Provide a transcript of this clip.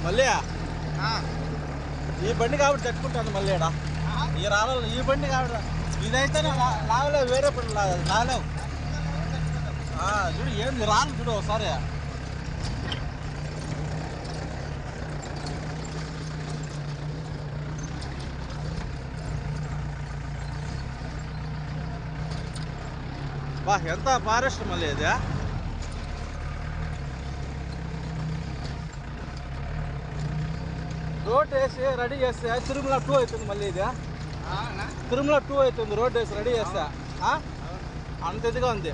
మళ్ళీ ఈ బండి కాబట్టి తట్టుకుంటాను మళ్ళీ ఈ రావాలి ఈ బండి కాబట్టి ఇదైతే లాగలేవు వేరే బండి లాగలేవు చూడు ఏంది రాను చూడు ఒకసారి ఎంత ఫారెస్ట్ మళ్ళీ ఇది రోడ్ వేసి రెడీ చేస్తే తిరుమల 2 అవుతుంది మళ్ళీ ఇది తిరుమల 2 అవుతుంది రోడ్ వేసి రెడీ చేస్తే అంత ఇదిగా ఉంది